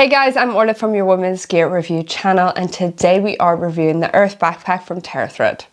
Hey guys, I'm Orla from your Women's Gear Review channel, and today we are reviewing the Earth backpack from Terra Thread.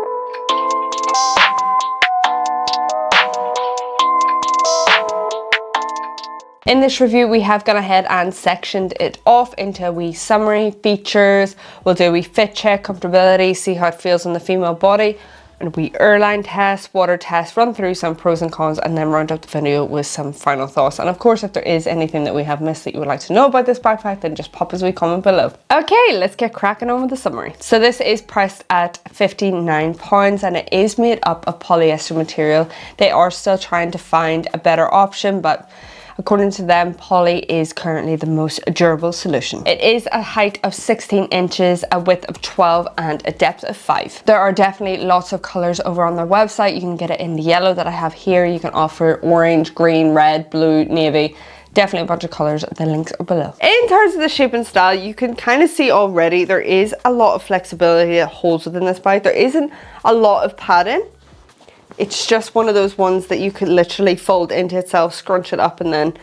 In this review, we have gone ahead and sectioned it off into a wee summary, features, we'll do a wee fit check, comfortability, see how it feels on the female body, and we airline test, water test, run through some pros and cons, and then round up the video with some final thoughts. And of course, if there is anything that we have missed that you would like to know about this backpack, then just pop us a wee comment below. Okay, let's get cracking on with the summary. So this is priced at £59 and it is made up of polyester material. They are still trying to find a better option, but according to them, poly is currently the most durable solution. It is a height of 16 inches, a width of 12 and a depth of 5. There are definitely lots of colours over on their website. You can get it in the yellow that I have here. You can offer orange, green, red, blue, navy. Definitely a bunch of colours. The links are below. In terms of the shape and style, you can kind of see already there is a lot of flexibility that holds within this bike. There isn't a lot of padding. It's just one of those ones that you could literally fold into itself, scrunch it up and then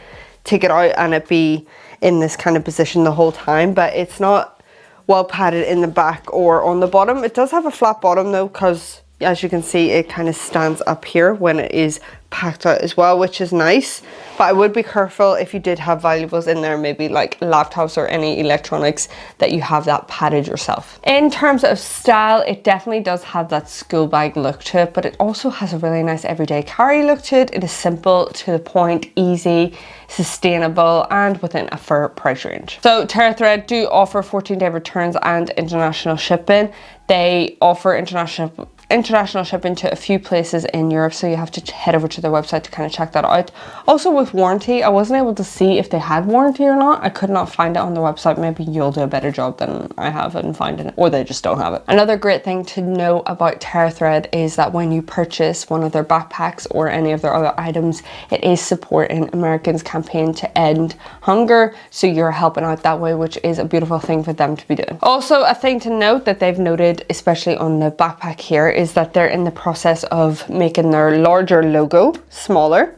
take it out and it be in this kind of position the whole time. But it's not well padded in the back or on the bottom. It does have a flat bottom though, because as you can see, it kind of stands up here when it is packed out as well, which is nice. But I would be careful if you did have valuables in there, maybe like laptops or any electronics, that you have that padded yourself. In terms of style, it definitely does have that school bag look to it, but it also has a really nice everyday carry look to it. It is simple, to the point, easy, sustainable, and within a fair price range. So Terra Thread do offer 14-day returns and international shipping. They offer international shipping to a few places in Europe, so you have to head over to their website to kind of check that out. Also with warranty, I wasn't able to see if they had warranty or not. I could not find it on the website. Maybe you'll do a better job than I have in finding it, or they just don't have it. Another great thing to know about Terra Thread is that when you purchase one of their backpacks or any of their other items, it is supporting Americans' campaign to end hunger, so you're helping out that way, which is a beautiful thing for them to be doing. Also, a thing to note that they've noted, especially on the backpack here, is that they're in the process of making their larger logo smaller.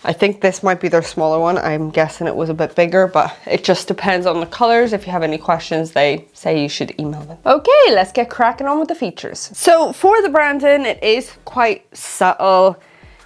I think this might be their smaller one. I'm guessing it was a bit bigger, but it just depends on the colors. If you have any questions, they say you should email them. Okay, let's get cracking on with the features. So for the branding, it is quite subtle.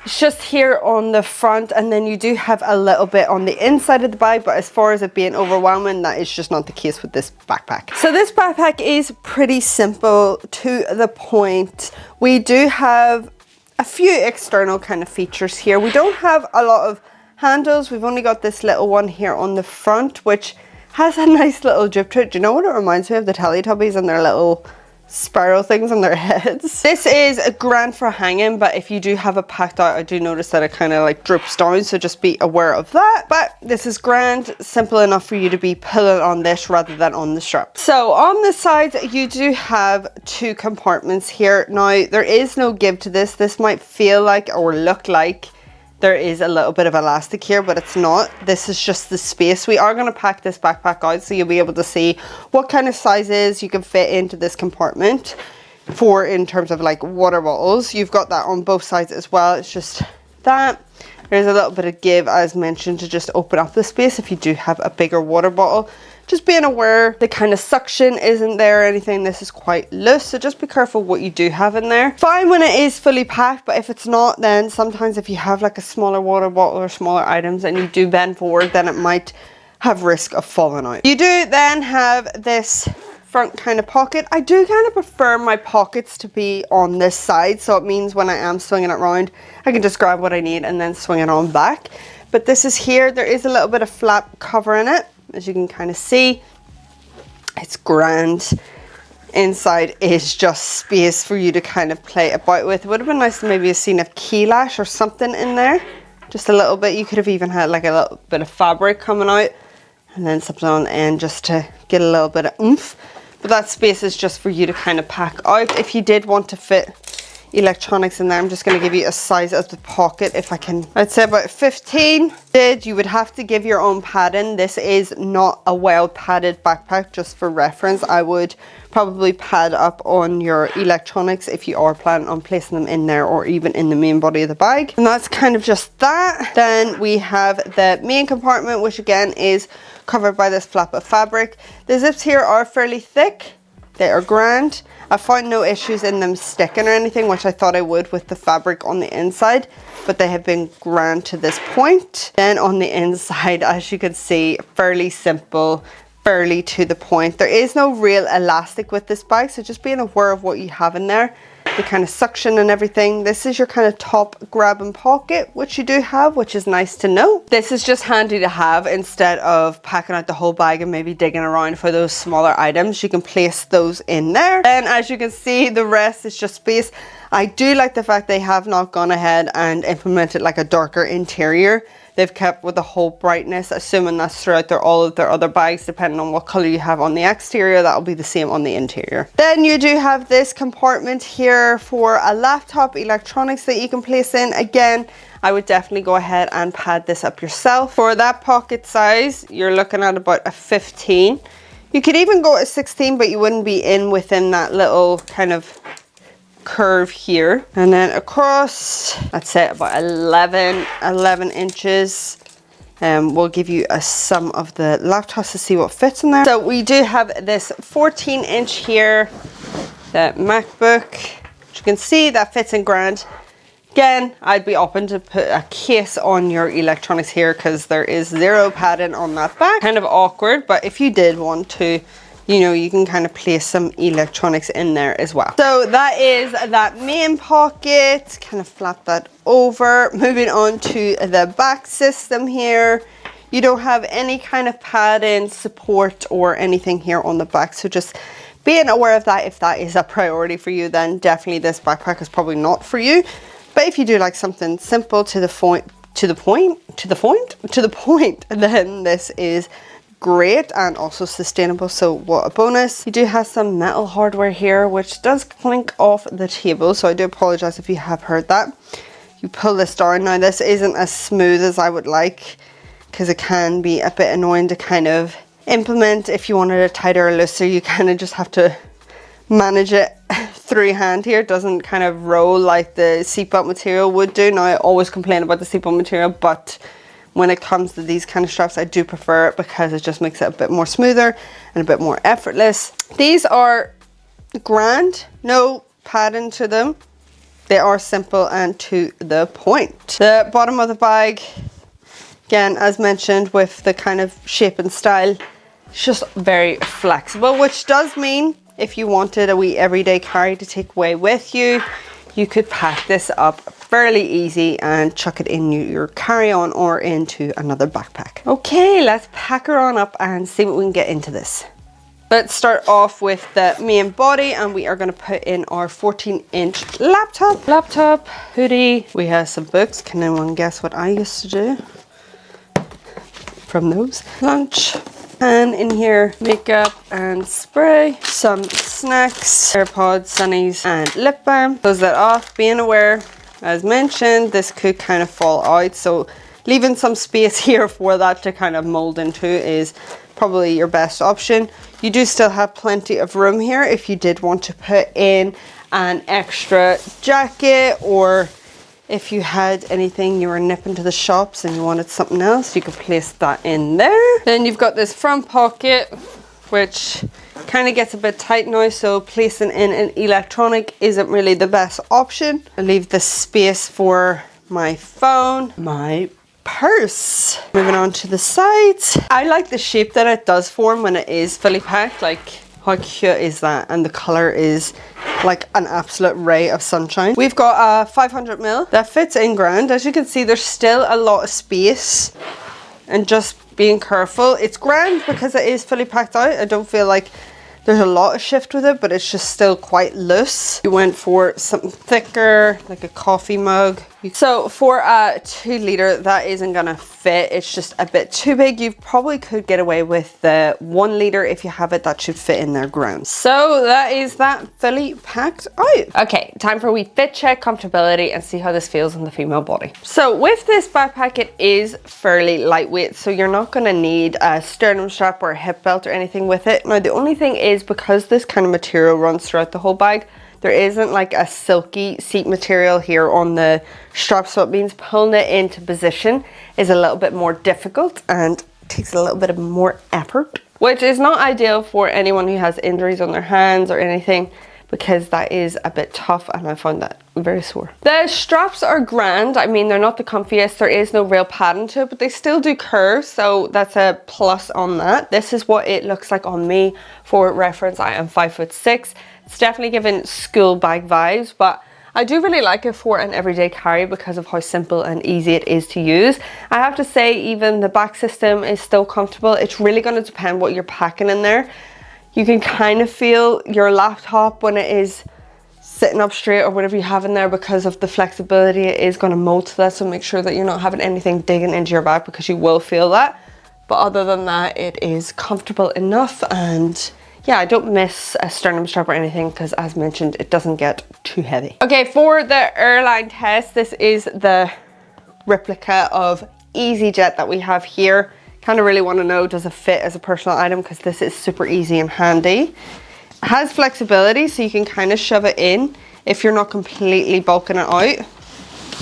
It's just here on the front, and then you do have a little bit on the inside of the bag, but as far as it being overwhelming, that is just not the case with this backpack. So this backpack is pretty simple, to the point. We do have a few external kind of features here. We don't have a lot of handles. We've only got this little one here on the front, which has a nice little drip to it. Do you know what it reminds me of? The Teletubbies and their little spiral things on their heads. This is a grand for hanging, but if you do have it packed out, I do notice that it kind of like drips down, so just be aware of that. But this is grand, simple enough for you to be pulling on this rather than on the strap. So on the sides, you do have two compartments here. Now, there is no give to this. This might feel like or look like there is a little bit of elastic here, but it's not. This is just the space. We are going to pack this backpack out, so you'll be able to see what kind of sizes you can fit into this compartment for, in terms of like water bottles. You've got that on both sides as well. It's just that. There's a little bit of give, as mentioned, to just open up the space if you do have a bigger water bottle. Just being aware the kind of suction isn't there or anything. This is quite loose, so just be careful what you do have in there. Fine when it is fully packed, but if it's not, then sometimes if you have like a smaller water bottle or smaller items and you do bend forward, then it might have risk of falling out. You do then have this front kind of pocket. I do kind of prefer my pockets to be on this side, so it means when I am swinging it around, I can just grab what I need and then swing it on back. But this is here, there is a little bit of flap covering it. As you can kind of see, it's grand. Inside is just space for you to kind of play about with. It would have been nice to maybe have seen a key lash or something in there. Just a little bit. You could have even had like a little bit of fabric coming out and then something on the end just to get a little bit of oomph. But that space is just for you to kind of pack out. If you did want to fit electronics in there. I'm just going to give you a size of the pocket if I can. I'd say about 15. You would have to give your own padding. This is not a well padded backpack, just for reference. I would probably pad up on your electronics if you are planning on placing them in there or even in the main body of the bag. And that's kind of just that. Then we have the main compartment, which again is covered by this flap of fabric. The zips here are fairly thick. They are grand. I found no issues in them sticking or anything, which I thought I would with the fabric on the inside, but they have been grand to this point. Then on the inside, as you can see, fairly simple, fairly to the point. There is no real elastic with this bag, so just being aware of what you have in there, the kind of suction and everything. This is your kind of top grab and pocket, which you do have, which is nice to know. This is just handy to have instead of packing out the whole bag and maybe digging around for those smaller items. You can place those in there. And as you can see, the rest is just space. I do like the fact they have not gone ahead and implemented like a darker interior. They've kept with the whole brightness, assuming that's throughout all of their other bags, depending on what color you have on the exterior, that'll be the same on the interior. Then you do have this compartment here for a laptop, electronics that you can place in. Again, I would definitely go ahead and pad this up yourself. For that pocket size, you're looking at about a 15. You could even go at 16, but you wouldn't be in within that little kind of curve here. And then across, I'd say about 11 inches. We'll give you a sum of the laptops to see what fits in there. So we do have this 14-inch here, the MacBook, which you can see that fits in grand. Again, I'd be open to put a case on your electronics here because there is zero padding on that back. Kind of awkward, but if you did want to, you know, you can kind of place some electronics in there as well. So that is that main pocket. Kind of flap that over. Moving on to the back system here. You don't have any kind of padding, support or anything here on the back. So just being aware of that. If that is a priority for you, then definitely this backpack is probably not for you. But if you do like something simple to the point, then this is great and also sustainable, so what a bonus. You do have some metal hardware here which does clink off the table, so I do apologize if you have heard that. You pull this down. Now this isn't as smooth as I would like because it can be a bit annoying to kind of implement. If you wanted it tighter or looser, you kind of just have to manage it through hand here. It doesn't kind of roll like the seatbelt material would do. Now I always complain about the seatbelt material, but when it comes to these kind of straps, I do prefer it because it just makes it a bit more smoother and a bit more effortless. These are grand, no padding to them. They are simple and to the point. The bottom of the bag, again, as mentioned, with the kind of shape and style, it's just very flexible, which does mean if you wanted a wee everyday carry to take away with you, you could pack this up fairly easy and chuck it in your carry-on or into another backpack. Okay, let's pack her on up and see what we can get into this. Let's start off with the main body, and we are going to put in our 14-inch laptop, hoodie. We have some books. Can anyone guess what I used to do from those? Lunch. And in here, makeup and spray, some snacks, AirPods, sunnies, and lip balm. Close that off, being aware, as mentioned, this could kind of fall out, so leaving some space here for that to kind of mold into is probably your best option. You do still have plenty of room here if you did want to put in an extra jacket, or if you had anything you were nipping to the shops and you wanted something else, you could place that in there. Then you've got this front pocket, which kind of gets a bit tight now, so placing in an electronic isn't really the best option. I leave the space for my phone, my purse. Moving on to the sides. I like the shape that it does form when it is fully packed. Like, how cute is that? And the color is like an absolute ray of sunshine. We've got a 500ml that fits in grand. As you can see, there's still a lot of space, and just being careful. It's grand because it is fully packed out. I don't feel like there's a lot of shift with it, but it's just still quite loose. We went for something thicker, like a coffee mug So for a 2 litre, that isn't gonna fit. It's just a bit too big. You probably could get away with the 1 litre if you have it. That should fit in there grand. So that is that fully packed out. Okay, time for a wee fit check, comfortability, and see how this feels on the female body. So with this backpack, it is fairly lightweight, so you're not gonna need a sternum strap or a hip belt or anything with it. Now the only thing is, because this kind of material runs throughout the whole bag, there isn't like a silky seat material here on the strap, so it means pulling it into position is a little bit more difficult and takes a little bit of more effort, which is not ideal for anyone who has injuries on their hands or anything, because that is a bit tough and I found that very sore. The straps are grand. I mean, they're not the comfiest. There is no real padding to it, but they still do curve, so that's a plus on that. This is what it looks like on me. For reference, I am 5'6". It's definitely giving school bag vibes, but I do really like it for an everyday carry because of how simple and easy it is to use. I have to say, even the back system is still comfortable. It's really going to depend what you're packing in there. You can kind of feel your laptop when it is sitting up straight or whatever you have in there, because of the flexibility. It is going to mold to that, so make sure that you're not having anything digging into your back, because you will feel that. But other than that, it is comfortable enough, and yeah, I don't miss a sternum strap or anything, because as mentioned, it doesn't get too heavy. Okay, for the Airline Test, this is the replica of EasyJet that we have here. Kind of really want to know, does it fit as a personal item, because this is super easy and handy. It has flexibility, so you can kind of shove it in if you're not completely bulking it out.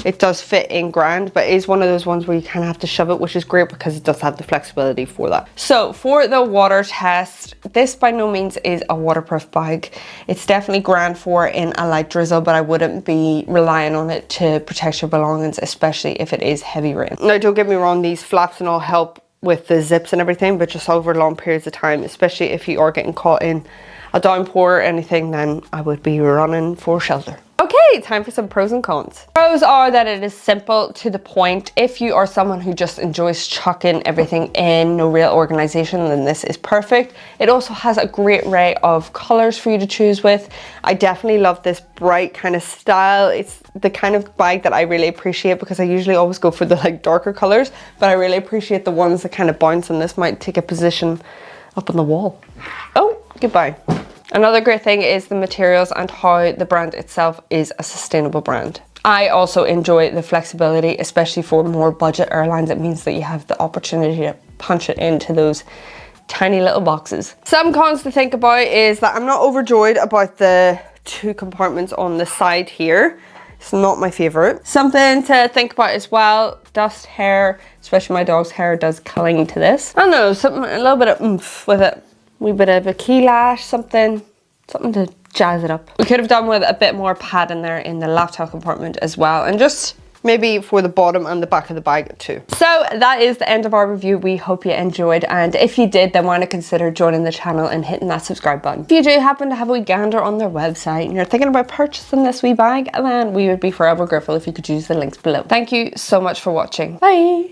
It does fit in grand, but it is one of those ones where you kind of have to shove it, which is great because it does have the flexibility for that. So for the water test, this by no means is a waterproof bag. It's definitely grand for in a light drizzle, but I wouldn't be relying on it to protect your belongings, especially if it is heavy rain. Now, don't get me wrong, these flaps and all help with the zips and everything, but just over long periods of time, especially if you are getting caught in a downpour or anything, then I would be running for shelter. Okay, time for some pros and cons. Pros are that it is simple, to the point. If you are someone who just enjoys chucking everything in, no real organization, then this is perfect. It also has a great array of colors for you to choose with. I definitely love this bright kind of style. It's the kind of bag that I really appreciate, because I usually always go for the like darker colors, but I really appreciate the ones that kind of bounce, and this might take a position up on the wall. Oh, goodbye. Another great thing is the materials and how the brand itself is a sustainable brand. I also enjoy the flexibility, especially for more budget airlines. It means that you have the opportunity to punch it into those tiny little boxes. Some cons to think about is that I'm not overjoyed about the 2 compartments on the side here. It's not my favorite. Something to think about as well, dust, hair, especially my dog's hair does cling to this. I don't know, something, a little bit of oomph with it. Wee bit of a key lash, something to jazz it up. We could have done with a bit more padding there in the laptop compartment as well, and just maybe for the bottom and the back of the bag too. So that is the end of our review. We hope you enjoyed, and if you did, then want to consider joining the channel and hitting that subscribe button. If you do happen to have a wee gander on their website and you're thinking about purchasing this wee bag, then we would be forever grateful if you could use the links below. Thank you so much for watching. Bye!